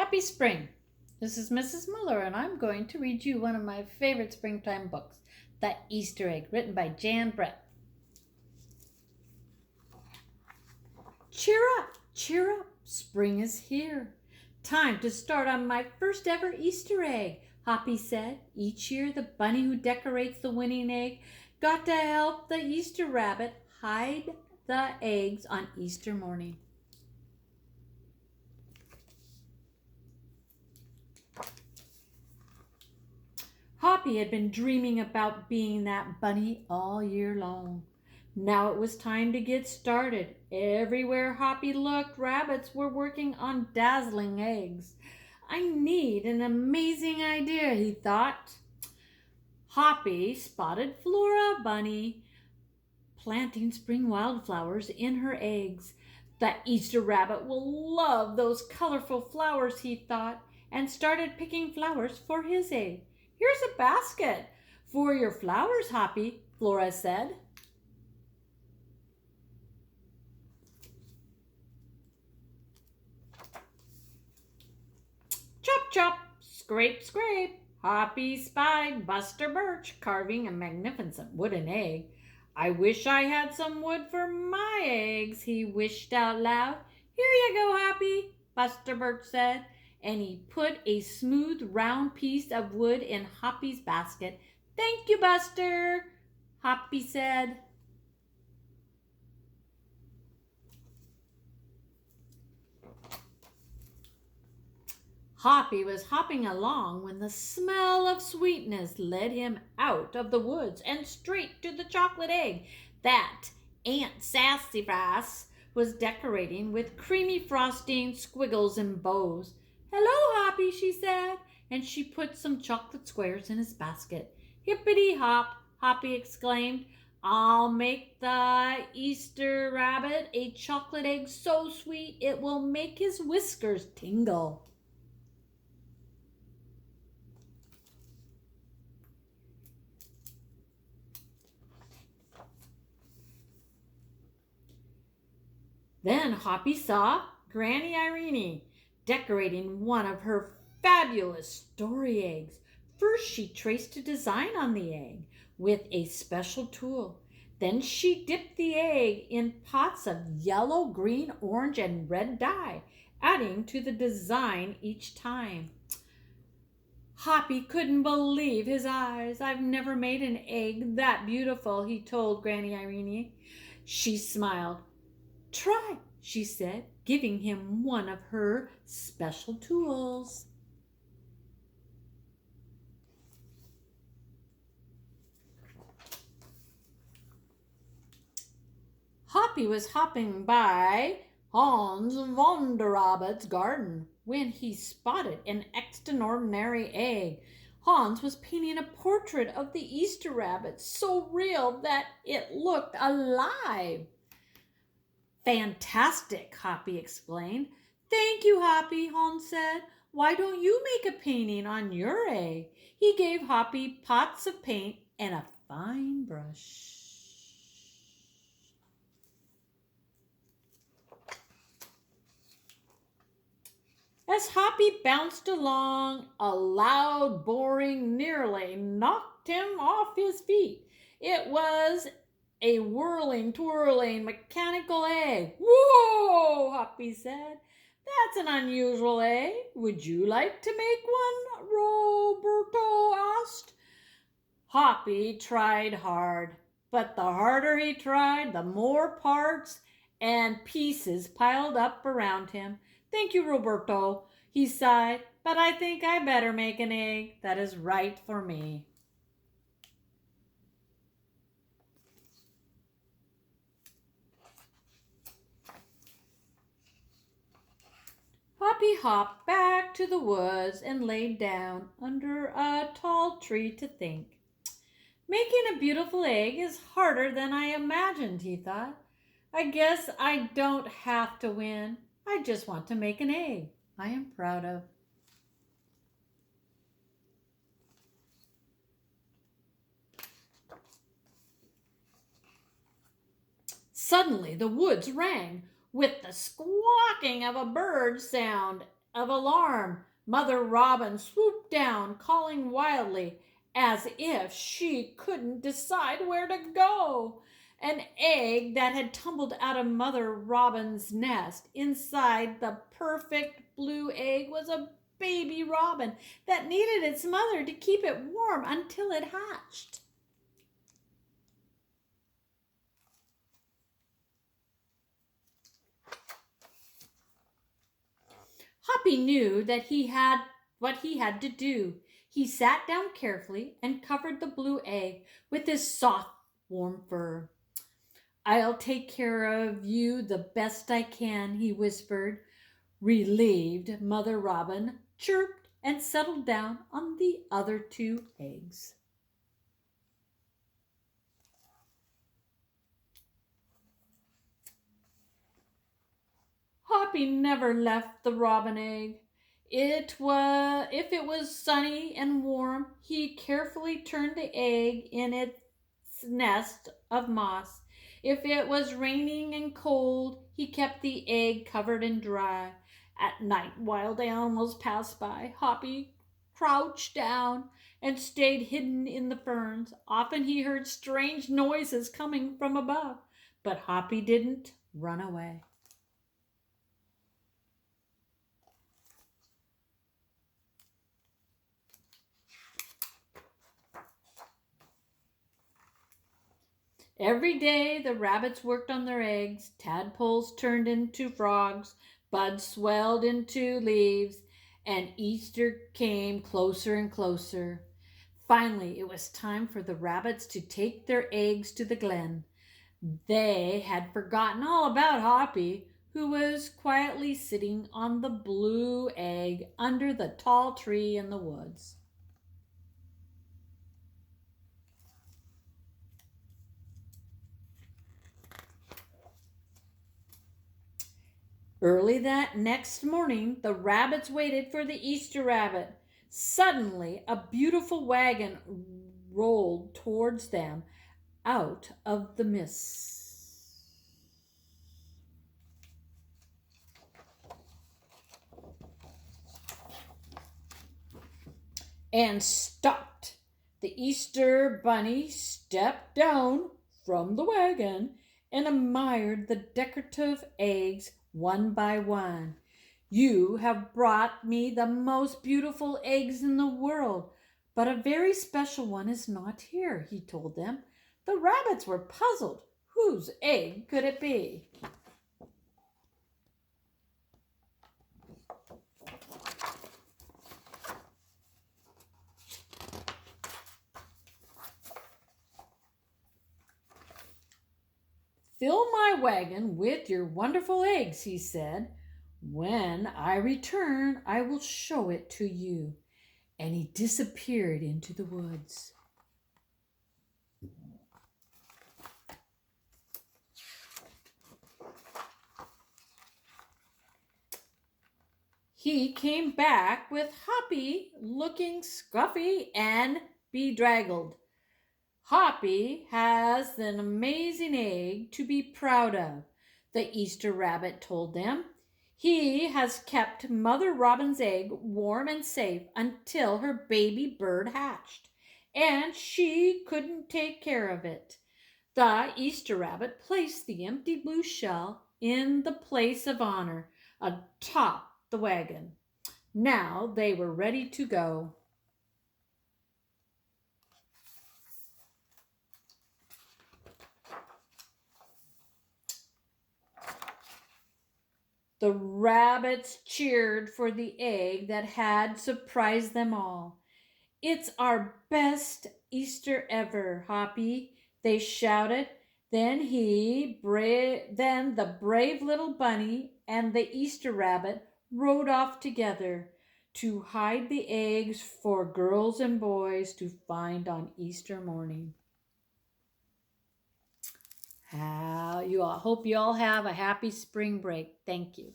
Happy spring! This is Mrs. Muller, and I'm going to read you one of my favorite springtime books, The Easter Egg, written by Jan Brett. Cheer up, spring is here. Time to start on my first ever Easter egg, Hoppy said. Each year, the bunny who decorates the winning egg got to help the Easter rabbit hide the eggs on Easter morning. Hoppy had been dreaming about being that bunny all year long. Now it was time to get started. Everywhere Hoppy looked, rabbits were working on dazzling eggs. I need an amazing idea, he thought. Hoppy spotted Flora Bunny planting spring wildflowers in her eggs. The Easter rabbit will love those colorful flowers, he thought, and started picking flowers for his egg. Here's a basket for your flowers, Hoppy, Flora said. Chop, chop, scrape, scrape. Hoppy spied Buster Birch carving a magnificent wooden egg. I wish I had some wood for my eggs, he wished out loud. Here you go, Hoppy, Buster Birch said, and he put a smooth, round piece of wood in Hoppy's basket. Thank you, Buster, Hoppy said. Hoppy was hopping along when the smell of sweetness led him out of the woods and straight to the chocolate egg that Aunt Sassafras was decorating with creamy frosting, squiggles, and bows. Hello, Hoppy, she said, and she put some chocolate squares in his basket. Hippity hop, Hoppy exclaimed. I'll make the Easter rabbit a chocolate egg so sweet it will make his whiskers tingle. Then Hoppy saw Granny Irene decorating one of her fabulous story eggs. First, she traced a design on the egg with a special tool. Then she dipped the egg in pots of yellow, green, orange, and red dye, adding to the design each time. Hoppy couldn't believe his eyes. I've never made an egg that beautiful, he told Granny Irene. She smiled. Try, she said, giving him one of her special tools. Hoppy was hopping by Hans Vonderrabbit's garden when he spotted an extraordinary egg. Hans was painting a portrait of the Easter rabbit, so real that it looked alive. Fantastic, Hoppy explained. Thank you, Hoppy, Hans said. Why don't you make a painting on your egg? He gave Hoppy pots of paint and a fine brush. As Hoppy bounced along, a loud boring nearly knocked him off his feet. It was a whirling, twirling, mechanical egg. Whoa, Hoppy said. That's an unusual egg. Would you like to make one? Roberto asked. Hoppy tried hard, but the harder he tried, the more parts and pieces piled up around him. Thank you, Roberto, he sighed, but I think I better make an egg that is right for me. Hoppy hopped back to the woods and laid down under a tall tree to think. Making a beautiful egg is harder than I imagined, he thought. I guess I don't have to win. I just want to make an egg I am proud of. Suddenly the woods rang with the squawking of a bird sound. of alarm, Mother Robin swooped down, calling wildly, as if she couldn't decide where to go. An egg that had tumbled out of Mother Robin's nest. Inside the perfect blue egg was a baby robin that needed its mother to keep it warm until it hatched. Hoppy knew that he had what he had to do. He sat down carefully and covered the blue egg with his soft, warm fur. I'll take care of you the best I can, he whispered. Relieved, Mother Robin chirped and settled down on the other two eggs. Hoppy never left the robin egg. If it was sunny and warm, he carefully turned the egg in its nest of moss. If it was raining and cold, he kept the egg covered and dry. At night, wild animals passed by. Hoppy crouched down and stayed hidden in the ferns. Often he heard strange noises coming from above, but Hoppy didn't run away. Every day the rabbits worked on their eggs. Tadpoles turned into frogs, buds swelled into leaves, and Easter came closer and closer. Finally, it was time for the rabbits to take their eggs to the glen. They had forgotten all about Hoppy, who was quietly sitting on the blue egg under the tall tree in the woods. Early that next morning, the rabbits waited for the Easter rabbit. Suddenly, a beautiful wagon rolled towards them out of the mist and stopped. The Easter bunny stepped down from the wagon and admired the decorative eggs one by one. You have brought me the most beautiful eggs in the world, but a very special one is not here, he told them. The rabbits were puzzled. Whose egg could it be? Fill my wagon with your wonderful eggs, he said. When I return, I will show it to you. And he disappeared into the woods. He came back with Hoppy looking scruffy and bedraggled. Hoppy has an amazing egg to be proud of, the Easter rabbit told them. He has kept Mother Robin's egg warm and safe until her baby bird hatched, and she couldn't take care of it. The Easter rabbit placed the empty blue shell in the place of honor atop the wagon. Now they were ready to go. The rabbits cheered for the egg that had surprised them all. It's our best Easter ever, Hoppy, they shouted. Then the brave little bunny and the Easter rabbit rode off together to hide the eggs for girls and boys to find on Easter morning. Hope you all have a happy spring break. Thank you.